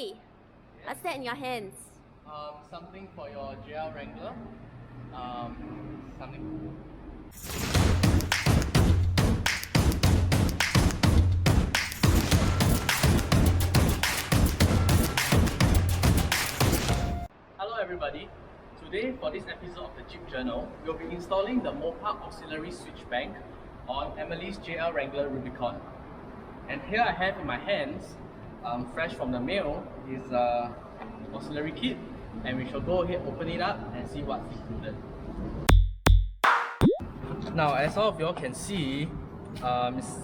Hey, what's that in your hands? Something for your JL Wrangler. Something cool. Hello everybody. Today for this episode of the Jeep Journal, we'll be installing the Mopar Auxiliary Switch bank on Emily's JL Wrangler Rubicon. And here I have in my hands, fresh from the mail, is auxiliary kit, and we shall go ahead, open it up and see what's included. Now, as all of you all can see, it's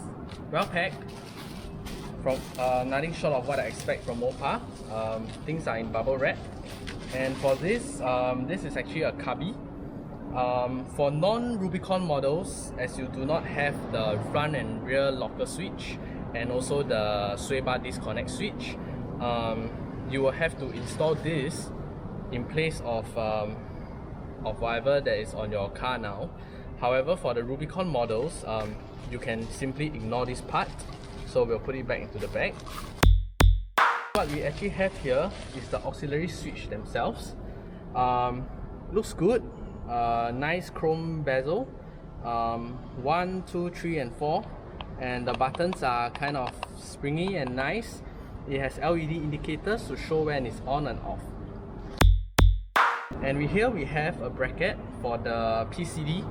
well packed. From nothing short of what I expect from Mopar. Things are in bubble wrap, and for this, this is actually a cubby. For non-Rubicon models, as you do not have the front and rear locker switch and also the sway bar disconnect switch, you will have to install this in place of whatever that is on your car now. However, for the Rubicon models, you can simply ignore this part, so we'll put it back into the bag. What we actually have here is the auxiliary switch themselves. Looks good. Nice chrome bezel, 1, 2, 3 and 4, and the buttons are kind of springy and nice. It has LED indicators to show when it's on and off. And here we have a bracket for the PCD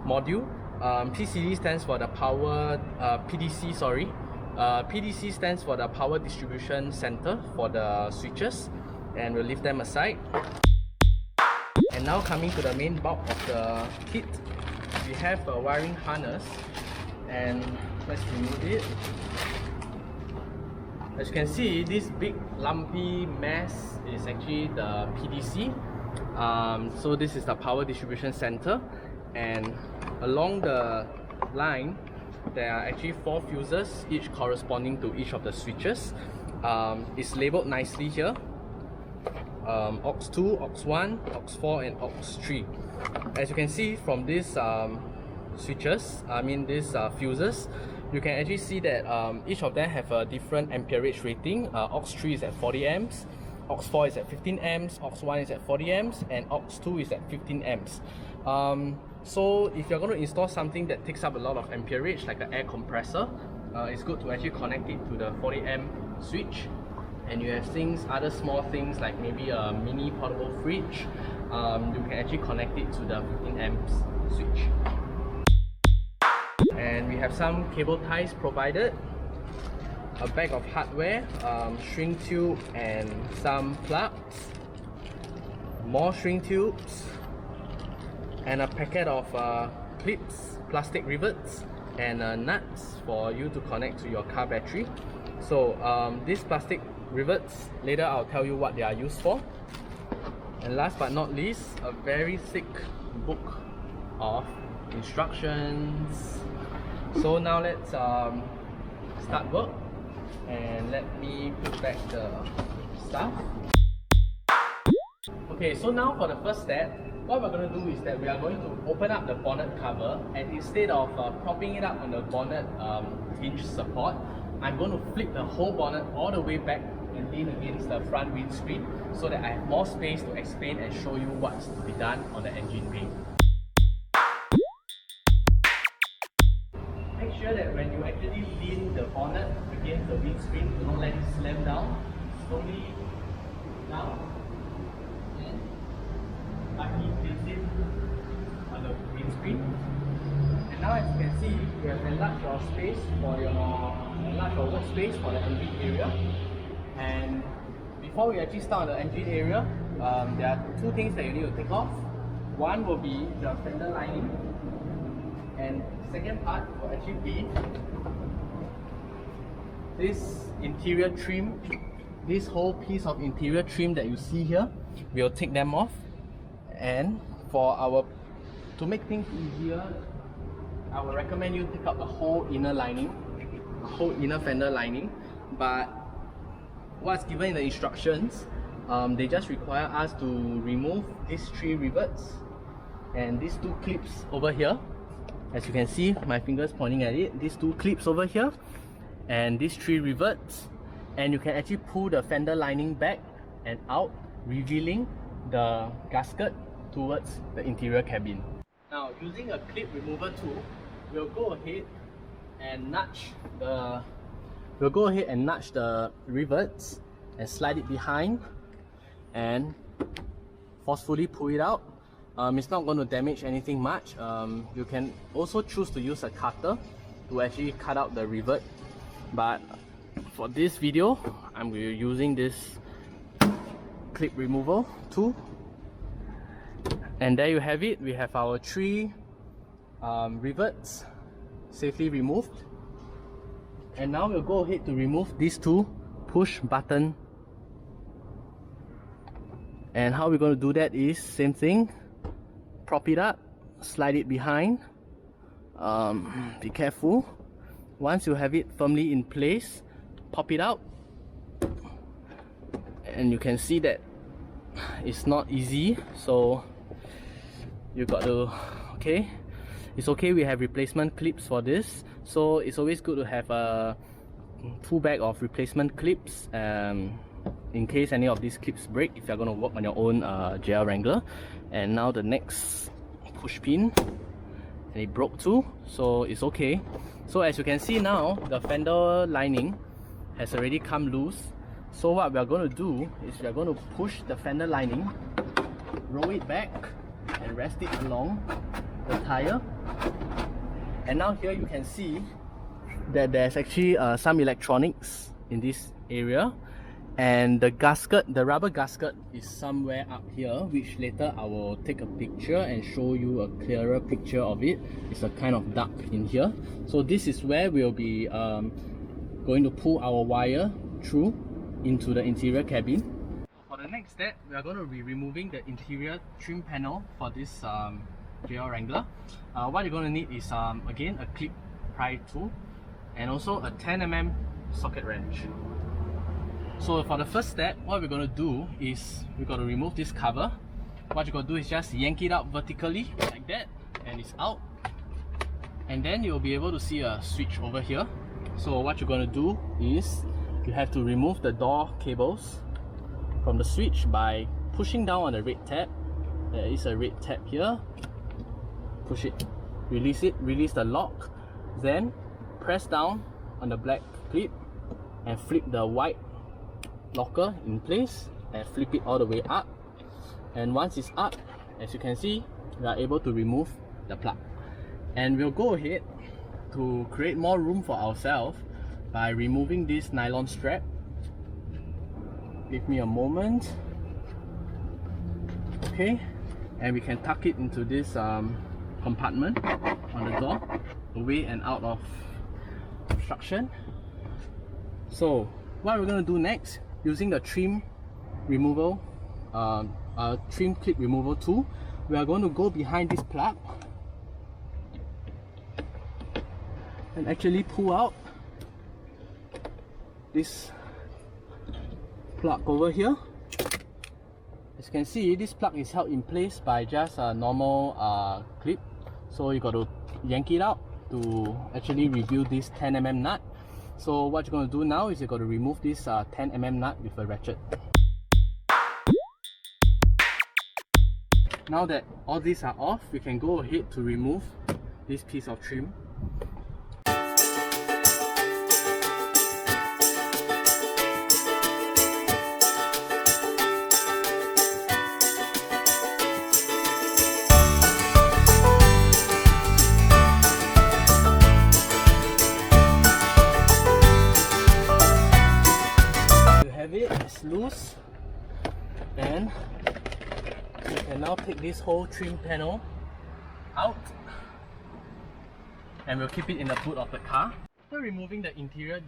module. PCD stands for the power, PDC sorry. PDC stands for the power distribution center for the switches, and we'll leave them aside. And now coming to the main bulk of the kit, we have a wiring harness, and let's remove it. As you can see, this big lumpy mass is actually the PDC. So this is the power distribution center, and along the line there are actually 4 fuses, each corresponding to each of the switches. It's labeled nicely here. AUX2, AUX1, AUX4 and AUX3. As you can see from these switches, these fuses, you can actually see that each of them have a different amperage rating. AUX3 is at 40 amps, AUX4 is at 15 amps, AUX1 is at 40 amps, and AUX2 is at 15 amps. So if you're going to install something that takes up a lot of amperage, like an air compressor, it's good to actually connect it to the 40 amp switch. And you have other small things like maybe a mini portable fridge. You can actually connect it to the 15 amps switch. And we have some cable ties provided, a bag of hardware, shrink tube and some plugs, more shrink tubes, and a packet of clips, plastic rivets and nuts for you to connect to your car battery. So these plastic rivets, later I'll tell you what they are used for. And last but not least, a very thick book of instructions. So now let's start work, and let me put back the stuff. Okay, so now for the first step, what we're going to do is that we are going to open up the bonnet cover, and instead of propping it up on the bonnet hinge support, I'm going to flip the whole bonnet all the way back and lean against the front windscreen so that I have more space to explain and show you what's to be done on the engine bay. Make sure that when you actually lean the bonnet against the windscreen, do not let it slam down. Slowly down and lightly place it on the windscreen. And now, as you can see, you have enlarged your workspace for the engine area. And before we actually start on the engine area, there are 2 things that you need to take off. One will be the fender lining, and second part will actually be this interior trim. This whole piece of interior trim that you see here, we'll take them off. And to make things easier, I would recommend you take out the whole inner lining, the whole inner fender lining. But what's given in the instructions, they just require us to remove these 3 rivets and these 2 clips over here. As you can see, my fingers pointing at it, these 2 clips over here and these 3 rivets, and you can actually pull the fender lining back and out, revealing the gasket towards the interior cabin. Now, using a clip remover tool, we'll go ahead and nudge the rivets and slide it behind and forcefully pull it out. It's not going to damage anything much. You can also choose to use a cutter to actually cut out the rivet, but for this video I'm using this clip removal tool. And there you have it. We have our 3 rivets safely removed, and now we'll go ahead to remove these 2 push button. And how we're going to do that is same thing, prop it up, slide it behind. Be careful. Once you have it firmly in place, pop it out, and you can see that it's not easy, so you got to, okay, it's okay, we have replacement clips for this, so it's always good to have a full bag of replacement clips in case any of these clips break if you're going to work on your own JL Wrangler. And now the next push pin, and it broke too, so it's okay. So as you can see now, the fender lining has already come loose. So what we're going to do is we're going to push the fender lining, roll it back and rest it along the tire. And now here you can see that there's actually some electronics in this area, and the gasket, the rubber gasket, is somewhere up here, which later I will take a picture and show you a clearer picture of it. It's a kind of duct in here. So this is where we'll be going to pull our wire through into the interior cabin. For the next step, we are going to be removing the interior trim panel for this JL Wrangler. What you're going to need is again a clip pry tool and also a 10mm socket wrench. So for the first step, what we're going to do is we're going to remove this cover. What you're going to do is just yank it out vertically like that, and it's out. And then you'll be able to see a switch over here. So what you're going to do is you have to remove the door cables from the switch by pushing down on the red tab. There is a red tab here. Push it, release the lock, then press down on the black clip and flip the white locker in place and flip it all the way up. And once it's up, as you can see, we are able to remove the plug. And we'll go ahead to create more room for ourselves by removing this nylon strap. Give me a moment. Okay, and we can tuck it into this compartment on the door, away and out of obstruction. So what we're going to do next, using the trim removal, trim clip removal tool, we are going to go behind this plug and actually pull out this plug over here. As you can see, this plug is held in place by just a normal clip, so you got to yank it out to actually reveal this 10mm nut. So what you're going to do now is you're going to remove this 10mm nut with a ratchet. Now that all these are off, we can go ahead to remove this piece of trim. It's loose, and you can now take this whole trim panel out, and we'll keep it in the boot of the car. After removing the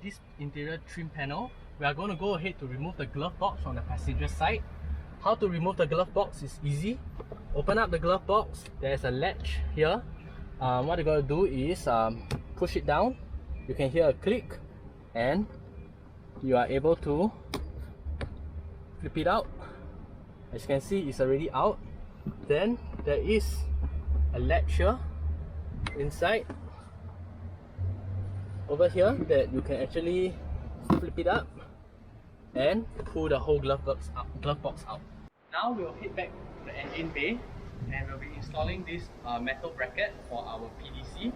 this interior trim panel, we are going to go ahead to remove the glove box from the passenger side. How to remove the glove box is easy. Open up the glove box, there's a latch here. What you're going to do is push it down. You can hear a click, and you are able to flip it out. As you can see, it's already out. Then there is a latch here inside over here that you can actually flip it up and pull the whole glove box out. Now we'll head back to the engine bay and we'll be installing this metal bracket for our PDC.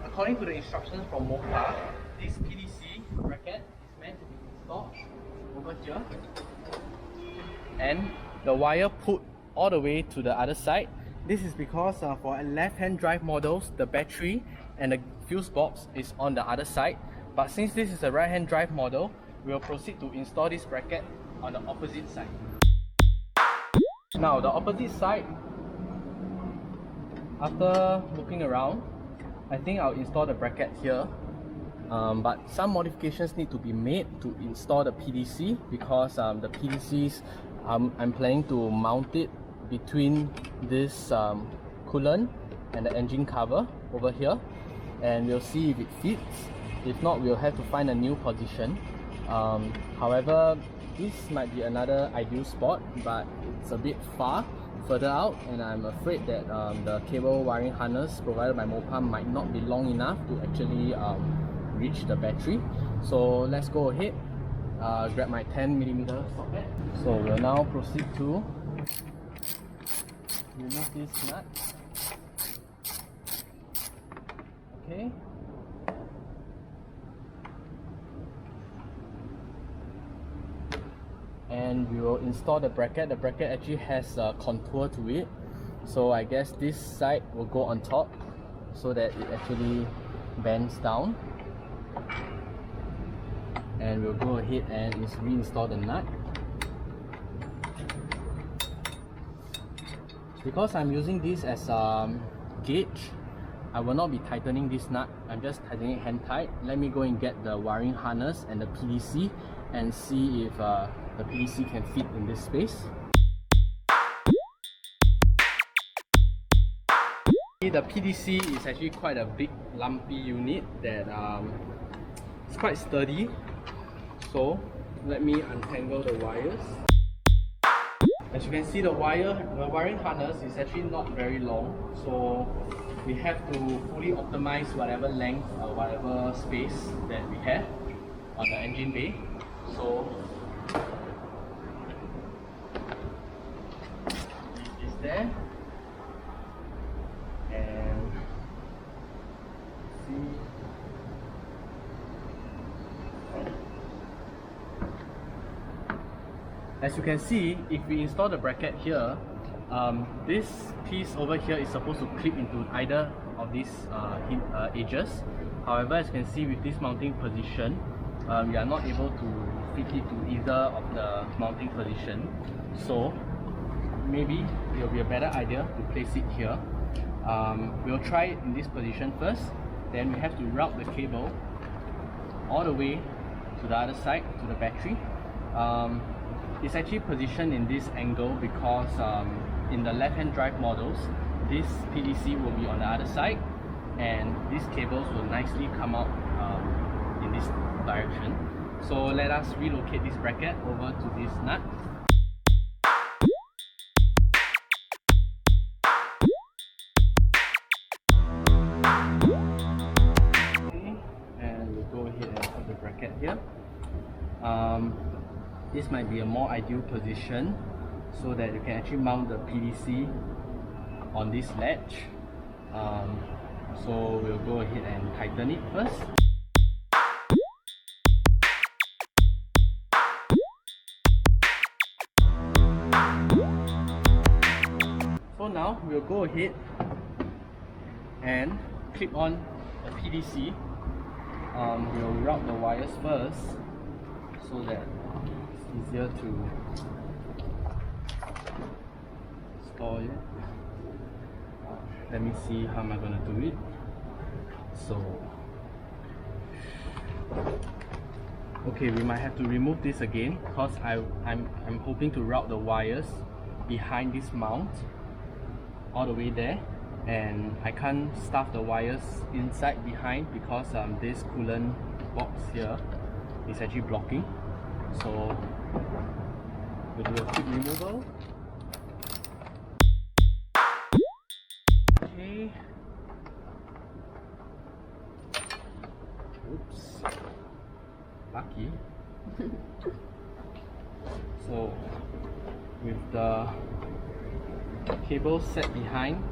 According to the instructions from Mopar, this PDC bracket is meant to be installed over here and the wire put all the way to the other side. This is because for left-hand drive models, the battery and the fuse box is on the other side. But since this is a right-hand drive model, we will proceed to install this bracket on the opposite side. Now, the opposite side, after looking around, I think I'll install the bracket here. But some modifications need to be made to install the PDC because the PDCs, I'm planning to mount it between this coolant and the engine cover over here, and we'll see if it fits. If not, we'll have to find a new position. However, this might be another ideal spot, but it's a bit further out, and I'm afraid that the cable wiring harness provided by Mopar might not be long enough to actually reach the battery. So let's go ahead, grab my 10mm socket. So we'll now proceed to remove this nut. Okay. And we will install the bracket. The bracket actually has a contour to it, so I guess this side will go on top so that it actually bends down. And we'll go ahead and reinstall the nut. Because I'm using this as a gauge, I will not be tightening this nut. I'm just tightening it hand tight. Let me go and get the wiring harness and the PDC and see if the PDC can fit in this space. The PDC is actually quite a big lumpy unit that it's quite sturdy. So let me untangle the wires. As you can see, the wiring harness is actually not very long, so we have to fully optimize whatever length or whatever space that we have on the engine bay. So it is there, and see. As you can see, if we install the bracket here, this piece over here is supposed to clip into either of these edges. However, as you can see with this mounting position, we are not able to fit it to either of the mounting position. So maybe it will be a better idea to place it here. We'll try it in this position first, then we have to route the cable all the way to the other side, to the battery. It's actually positioned in this angle because in the left-hand drive models, this PDC will be on the other side and these cables will nicely come out in this direction. So let us relocate this bracket over to this nut. Okay, and we'll go ahead and put the bracket here. This might be a more ideal position so that you can actually mount the PDC on this latch. So we'll go ahead and tighten it first. So now we'll go ahead and clip on the PDC. We'll route the wires first so that it's easier to install it. Let me see how am I going to do it. So okay, we might have to remove this again because I'm hoping to route the wires behind this mount all the way there, and I can't stuff the wires inside behind because this coolant box here is actually blocking. So we'll do a quick removal. Okay. Oops. Lucky. So with the cable set behind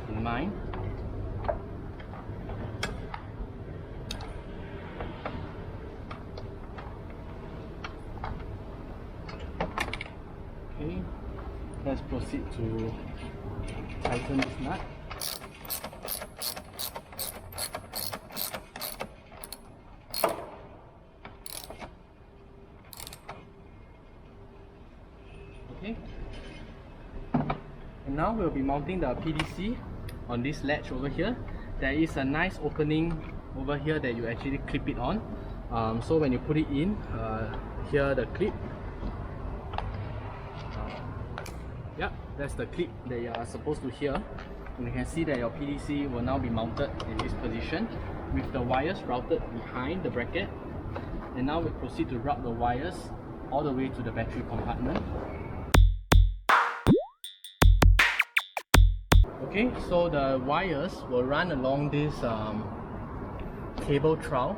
in mind, okay, let's proceed to tighten this nut. Okay, and now we'll be mounting the PDC on this latch over here. There is a nice opening over here that you actually clip it on. So when you put it in, here the clip. Yep, that's the clip that you are supposed to hear. And you can see that your PDC will now be mounted in this position with the wires routed behind the bracket. And now we proceed to route the wires all the way to the battery compartment. Okay, so the wires will run along this cable trowel.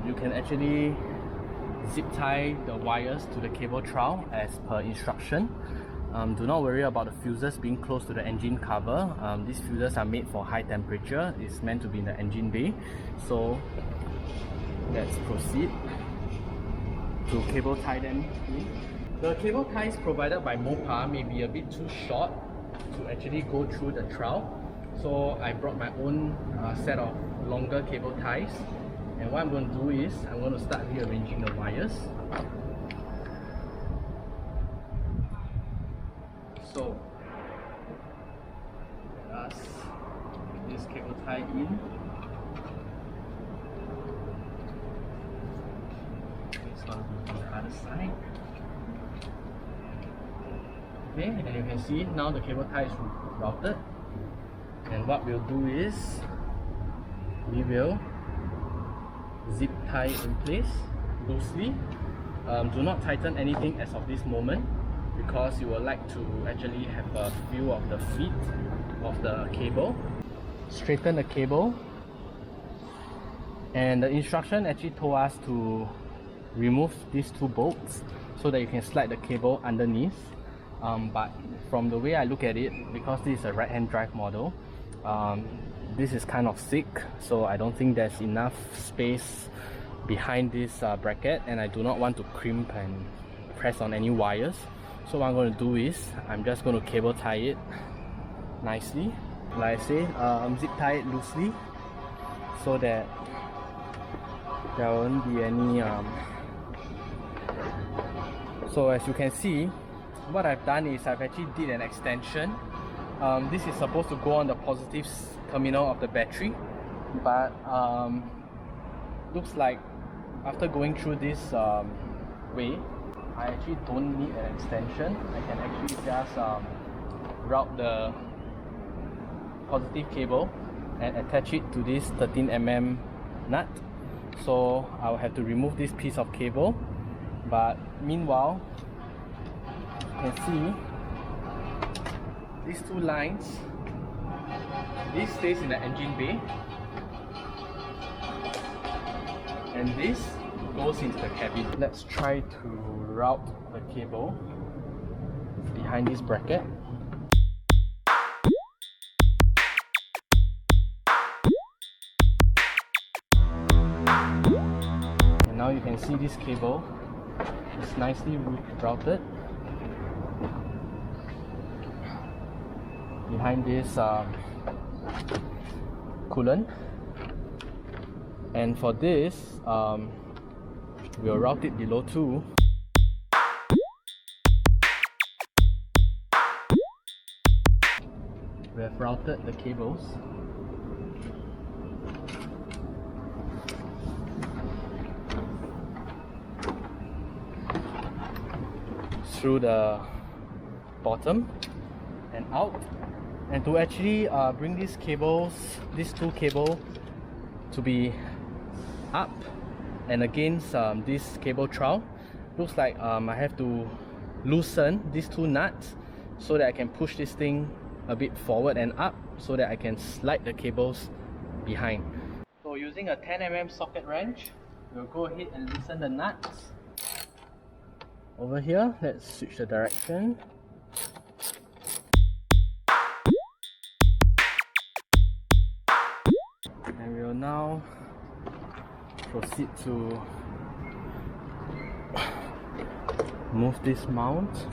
You can actually zip tie the wires to the cable trowel as per instruction. Do not worry about the fuses being close to the engine cover. These fuses are made for high temperature. It's meant to be in the engine bay. So let's proceed to cable tie them in. The cable ties provided by Mopar may be a bit too short to actually go through the trowel. So I brought my own set of longer cable ties. And what I'm going to do is I'm going to start rearranging the wires. So let us get this cable tie in. It's going to be on the other side. Okay, and you can see now the cable tie is routed. And what we'll do is we will zip tie in place loosely. Do not tighten anything as of this moment, because you would like to actually have a feel of the feet of the cable. Straighten the cable, and the instruction actually told us to remove these two bolts so that you can slide the cable underneath. But from the way I look at it, because this is a right hand drive model, this is kind of thick, so I don't think there's enough space behind this bracket, and I do not want to crimp and press on any wires. So what I'm going to do is I'm just going to cable tie it nicely. Like I say, zip tie it loosely so that there won't be any so as you can see, what I've done is I've actually did an extension. This is supposed to go on the positive terminal of the battery, but looks like after going through this way, I actually don't need an extension. I can actually just route the positive cable and attach it to this 13mm nut. So I'll have to remove this piece of cable, but meanwhile you can see these two lines, this stays in the engine bay and this goes into the cabin. Let's try to route the cable behind this bracket. And now you can see this cable is nicely routed behind this coolant. And for this, we'll route it below too. We have routed the cables through the bottom and out. And to actually bring these cables, these two cables, to be up and against this cable trowel, looks like I have to loosen these two nuts so that I can push this thing a bit forward and up so that I can slide the cables behind. So using a 10mm socket wrench, we'll go ahead and loosen the nuts. Over here, let's switch the direction. And we'll now proceed to move this mount.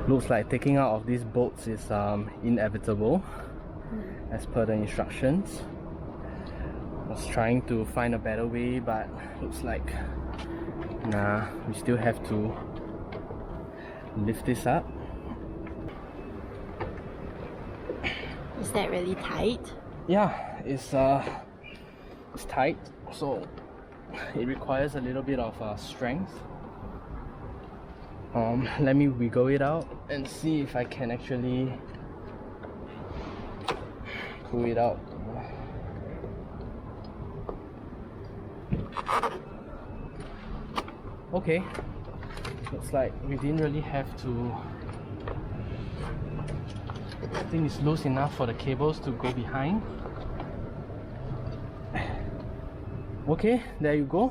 Looks like taking out of these bolts is inevitable as per the instructions. I was trying to find a better way, but looks like nah, we still have to lift this up. Is that really tight? Yeah, it's tight, so it requires a little bit of strength. Let me wiggle it out and see if I can actually pull it out. Okay, looks like we didn't really have to. I think it's loose enough for the cables to go behind. Okay, there you go.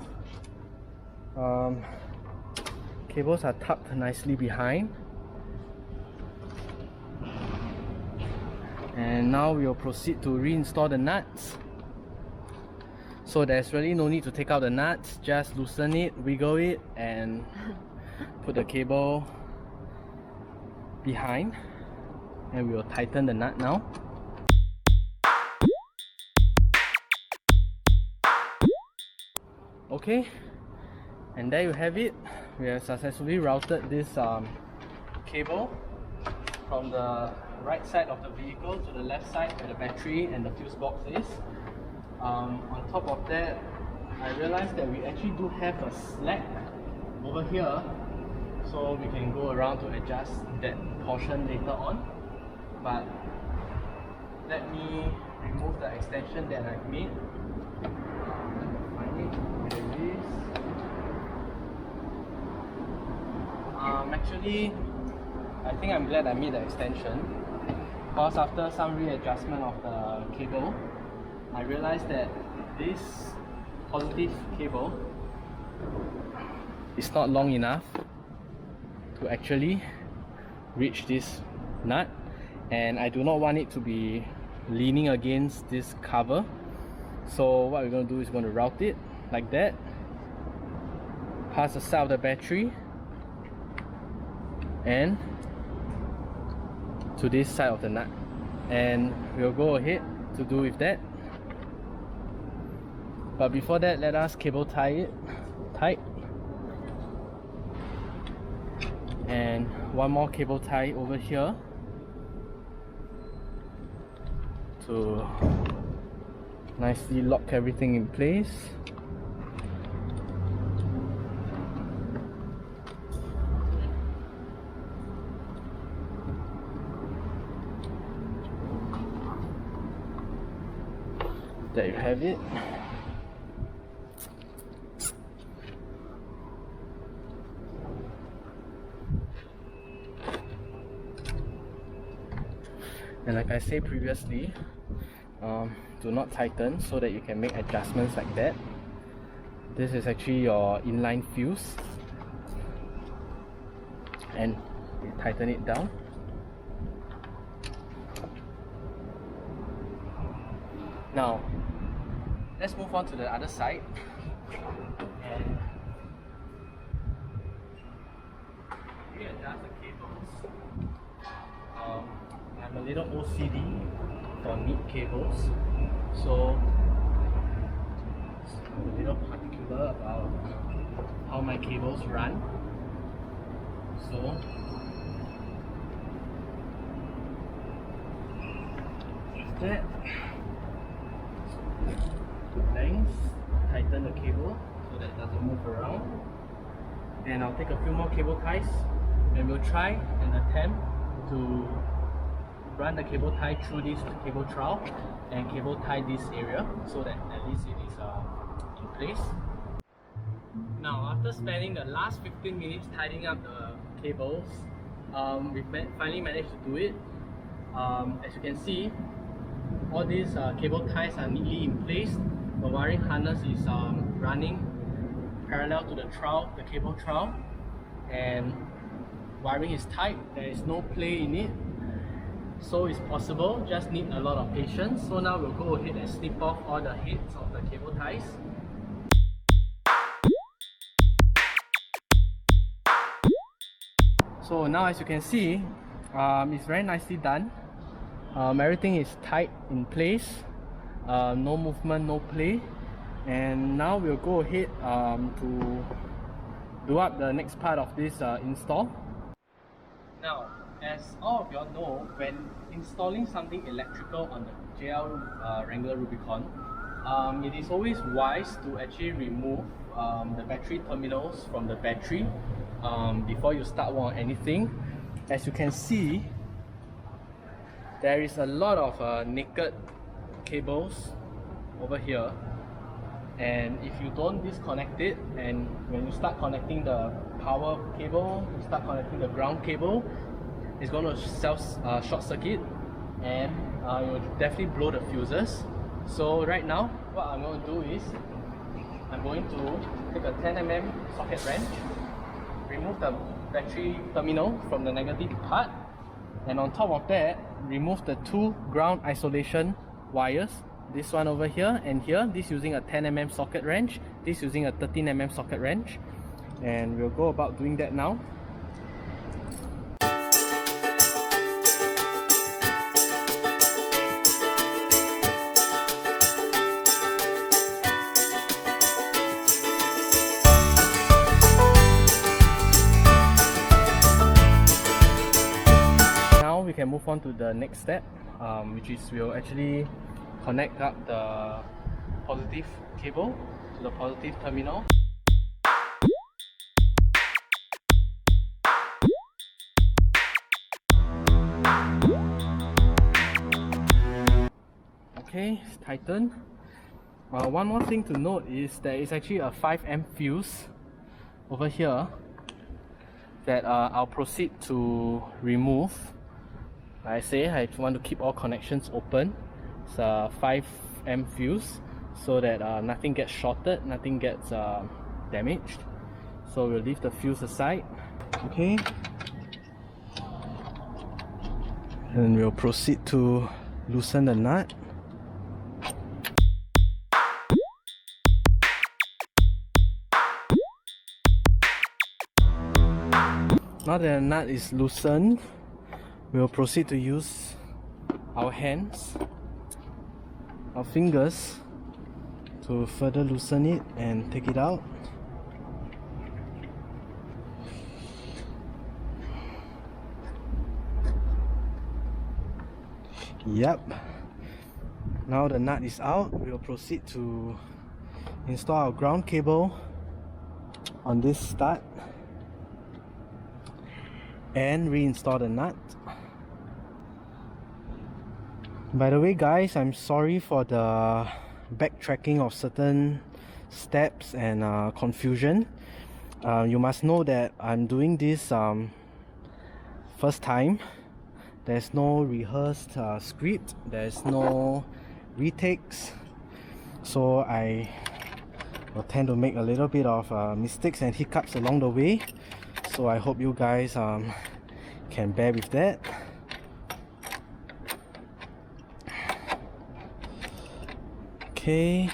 Cables are tucked nicely behind. And now we'll proceed to reinstall the nuts. So there's really no need to take out the nuts, just loosen it, wiggle it, and put the cable behind. And we will tighten the nut now. Okay, and there you have it. We have successfully routed this cable from the right side of the vehicle to the left side where the battery and the fuse box is. On top of that, I realized that we actually do have a slack over here, so we can go around to adjust that portion later on. But let me remove the extension that I've made. Find it. There it is. Actually, I think I'm glad I made the extension, because after some readjustment of the cable, I realized that this positive cable is not long enough to actually reach this nut, and I do not want it to be leaning against this cover. So what we're going to do is we're going to route it like that, pass the side of the battery and to this side of the nut, and we'll go ahead to do with that. But before that, let us cable tie it tight, and one more cable tie over here to nicely lock everything in place. There you have it. And like I said previously, do not tighten so that you can make adjustments like that. This is actually your inline fuse, and you tighten it down. Now let's move on to the other side, and readjust the cables. I'm a little OCD for neat cables, so I'm a little particular about how my cables run. So with that, length, tighten the cable so that it doesn't move around, and I'll take a few more cable ties and we'll try and attempt to run the cable tie through this cable trowel and cable tie this area so that at least it is in place. Now after spending the last 15 minutes tidying up the cables, we finally managed to do it. As you can see, all these cable ties are neatly in place. The wiring harness is running parallel to the trowel, the cable trowel, and wiring is tight. There is no play in it, so it's possible, just need a lot of patience. So now we'll go ahead and snip off all the heads of the cable ties. So now, as you can see, it's very nicely done. Everything is tight in place, no movement, no play. And now we'll go ahead to do up the next part of this install. Now, as all of y'all know, when installing something electrical on the JL Wrangler Rubicon, it is always wise to actually remove the battery terminals from the battery before you start on anything. As you can see, there is a lot of naked cables over here, and if you don't disconnect it, and when you start connecting the power cable, you start connecting the ground cable, it's going to short circuit, and it will definitely blow the fuses. So right now, what I'm going to do is I'm going to take a 10mm socket wrench, remove the battery terminal from the negative part, and on top of that, remove the two ground isolation wires, this one over here and here, this using a 10mm socket wrench, this using a 13mm socket wrench, and we'll go about doing that now. We can move on to the next step, which is we'll actually connect up the positive cable to the positive terminal. Okay, it's tightened. One more thing to note is there is actually a 5 amp fuse over here that I'll proceed to remove. Like I say, I want to keep all connections open. It's a 5 amp fuse so that nothing gets shorted, nothing gets damaged. So we'll leave the fuse aside. Okay. And we'll proceed to loosen the nut. Now that the nut is loosened, we'll proceed to use our hands, our fingers, to further loosen it and take it out. Yep. Now the nut is out, we'll proceed to install our ground cable on this stud and reinstall the nut. By the way guys, I'm sorry for the backtracking of certain steps and confusion. You must know that I'm doing this first time. There's no rehearsed script, there's no retakes, so I will tend to make a little bit of mistakes and hiccups along the way. So I hope you guys can bear with that. Okay,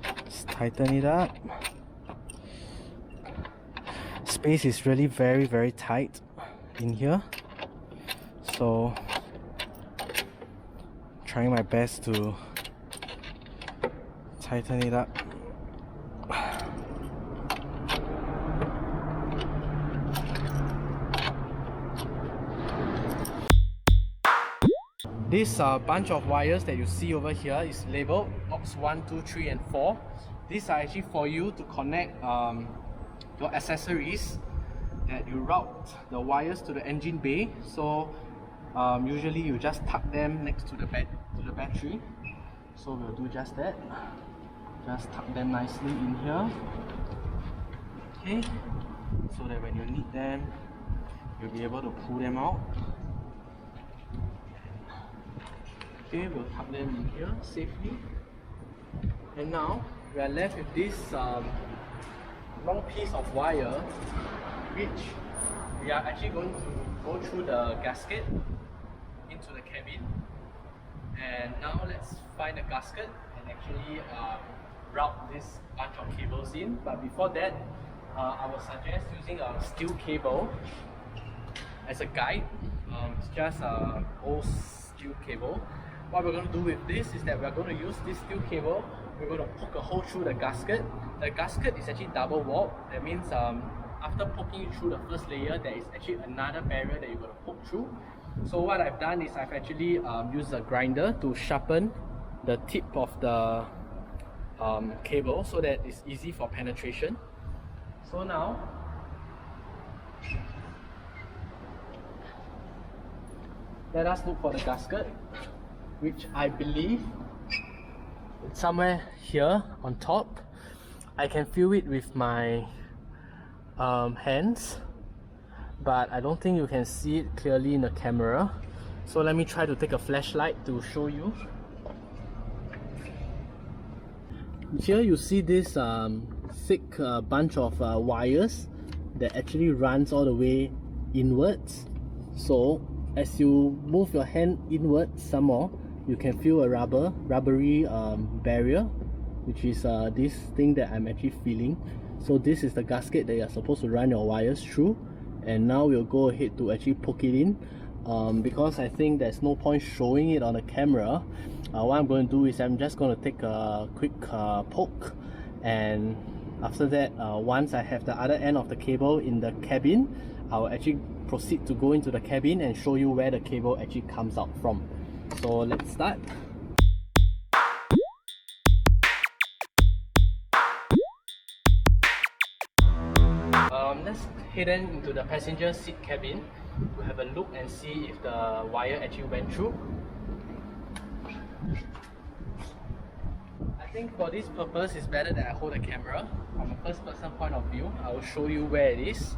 let's tighten it up. Space is really very tight in here, so trying my best to tighten it up. This bunch of wires that you see over here is labeled aux 1, 2, 3 and 4. These are actually for you to connect your accessories, that you route the wires to the engine bay. So usually you just tuck them next to the battery. So we'll do just that. Just tuck them nicely in here. Okay, so that when you need them, you'll be able to pull them out. Okay, we'll tuck them in here safely. And now we are left with this long piece of wire, which we are actually going to go through the gasket into the cabin. And now let's find the gasket and actually route this bunch of cables in. But before that, I would suggest using a steel cable as a guide. It's just an old steel cable. What we're going to do with this is that we're going to use this steel cable. We're going to poke a hole through the gasket. The gasket is actually double walled. That means after poking it through the first layer, there is actually another barrier that you're going to poke through. So what I've done is I've actually used a grinder to sharpen the tip of the cable so that it's easy for penetration. So now, let us look for the gasket, which I believe it's somewhere here on top. I can feel it with my hands, but I don't think you can see it clearly in the camera. So let me try to take a flashlight to show you. Here you see this thick bunch of wires that actually runs all the way inwards. So as you move your hand inwards some more, you can feel a rubbery barrier, which is this thing that I'm actually feeling. So this is the gasket that you're supposed to run your wires through. And now we'll go ahead to actually poke it in. Because I think there's no point showing it on the camera, what I'm going to do is I'm just going to take a quick poke, and after that, once I have the other end of the cable in the cabin, I'll actually proceed to go into the cabin and show you where the cable actually comes out from. So let's start. Let's head into the passenger seat cabin to have a look and see if the wire actually went through. I think for this purpose, it's better that I hold the camera from a first person point of view. I will show you where it is.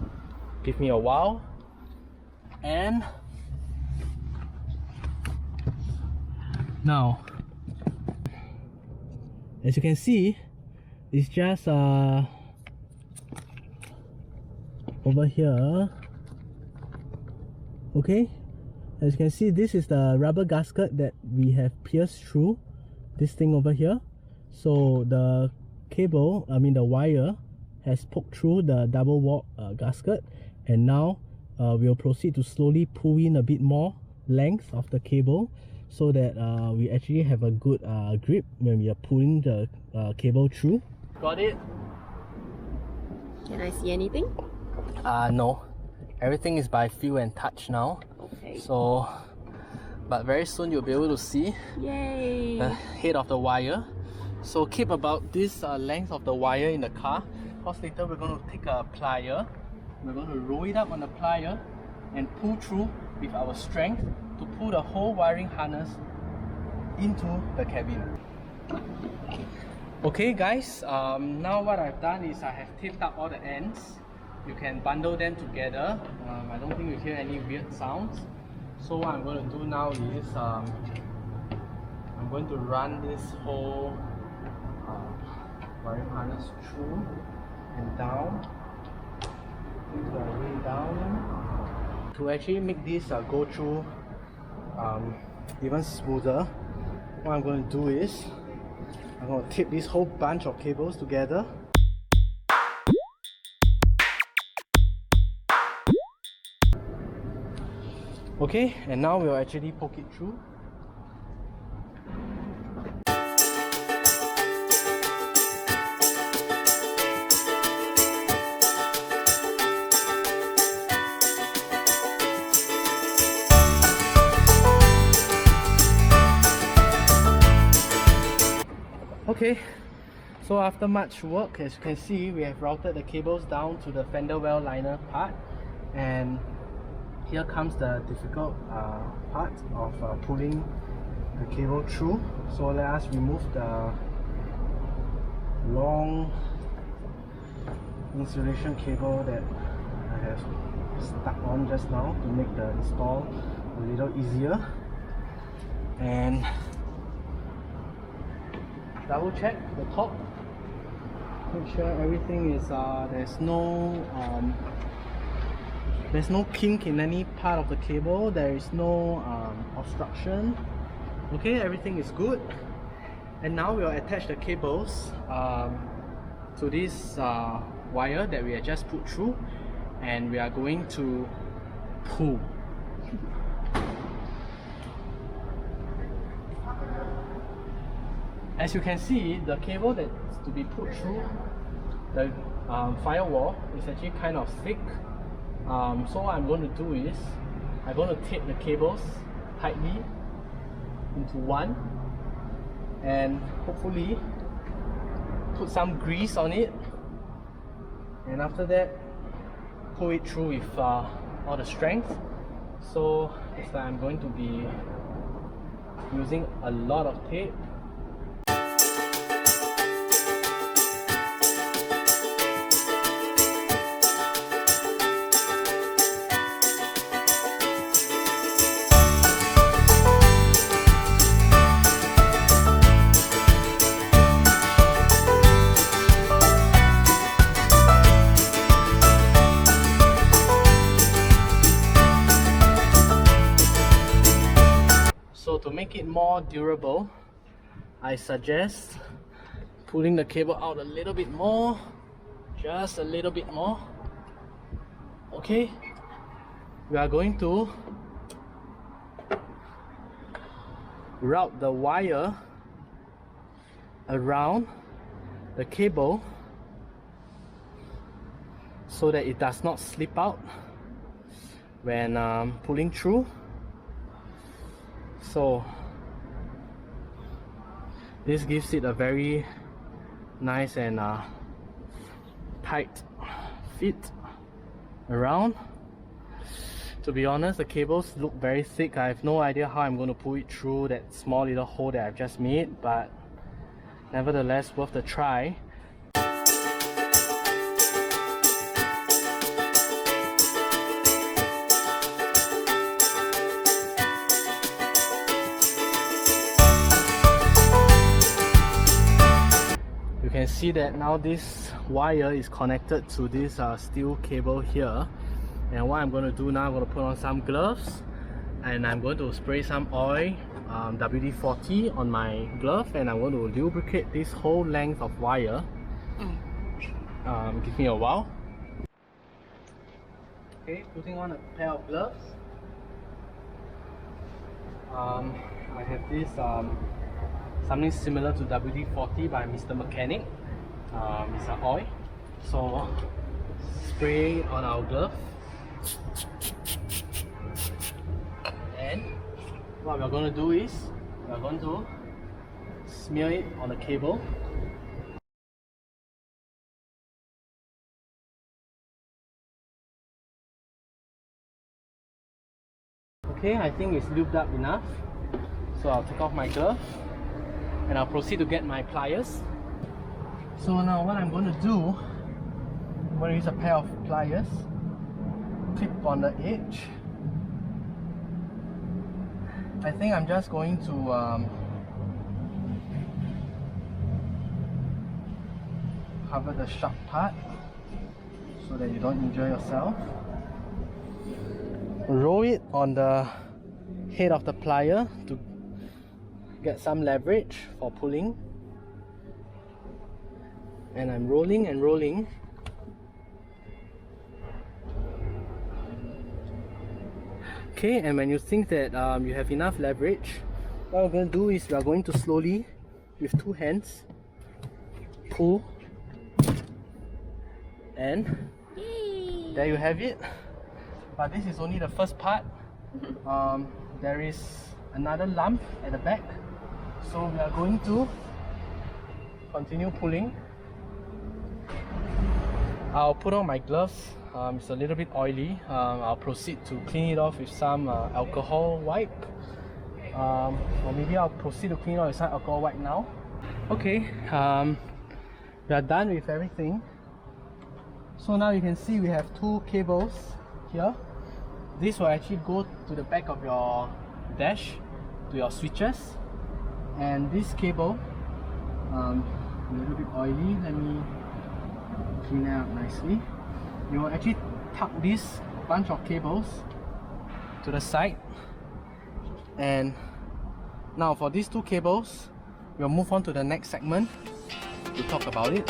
Give me a while. And now, as you can see, it's just over here. Okay, as you can see, this is the rubber gasket that we have pierced through this thing over here. So the cable, the wire has poked through the double wall gasket, and now we'll proceed to slowly pull in a bit more length of the cable so that we actually have a good grip when we are pulling the cable through. Got it? Can I see anything? No. Everything is by feel and touch now. Okay. So, but very soon you'll be able to see Yay! the head of the wire. So keep about this length of the wire in the car, because later we're going to take a plier, we're going to roll it up on the plier and pull through with our strength to pull the whole wiring harness into the cabin. Okay guys, now what I've done is I have taped up all the ends. You can bundle them together. I don't think you hear any weird sounds. So what I'm going to do now is I'm going to run this whole wiring harness through and down, into the way down. To actually make this go through even smoother, what I'm going to do is I'm going to tape this whole bunch of cables together. Okay, and now we'll actually poke it through. Okay, so after much work, as you can see, we have routed the cables down to the fender well liner part, and here comes the difficult part of pulling the cable through. So let us remove the long insulation cable that I have stuck on just now to make the install a little easier. And double check the top. Make sure everything is there's no kink in any part of the cable. There is no obstruction. Okay, everything is good. And now we'll attach the cables to this wire that we have just put through, and we are going to pull. As you can see, the cable that's to be put through the firewall is actually kind of thick. So what I'm going to do is I'm going to tape the cables tightly into one, and hopefully put some grease on it, and after that pull it through with all the strength. So it's like I'm going to be using a lot of tape. So to make it more durable, I suggest pulling the cable out a little bit more, just a little bit more. Okay, we are going to route the wire around the cable so that it does not slip out when pulling through. So this gives it a very nice and tight fit around. To be honest, the cables look very thick. I have no idea how I'm going to pull it through that small little hole that I've just made, but nevertheless worth the try. You can see that now this wire is connected to this steel cable here, and what I'm going to do now, I'm going to put on some gloves and I'm going to spray some oil, WD-40 on my glove, and I'm going to lubricate this whole length of wire. Give me a while. Okay, putting on a pair of gloves. I have this something similar to WD-40 by Mr. Mechanic. It's an oil. So spray on our glove, and what we're going to do is we're going to smear it on the cable. Okay, I think it's lubed up enough. So I'll take off my glove and I'll proceed to get my pliers. So now what I'm going to do, I'm going to use a pair of pliers, clip on the edge. I think I'm just going to cover the sharp part so that you don't injure yourself. Roll it on the head of the plier to get some leverage for pulling, and I'm rolling and rolling. Okay, and when you think that you have enough leverage, what we're going to do is we are going to slowly, with two hands, pull, and there you have it. But this is only the first part. There is another lump at the back, so we are going to continue pulling. I'll put on my gloves. It's a little bit oily. I'll proceed to clean it off with some alcohol wipe, or maybe I'll proceed to clean it off with some alcohol wipe now. Okay, we are done with everything. So now you can see we have two cables here. This will actually go to the back of your dash, to your switches, and this cable a little bit oily. Let me clean it up nicely. You will actually tuck this bunch of cables to the side, and now for these two cables we'll move on to the next segment to talk about it.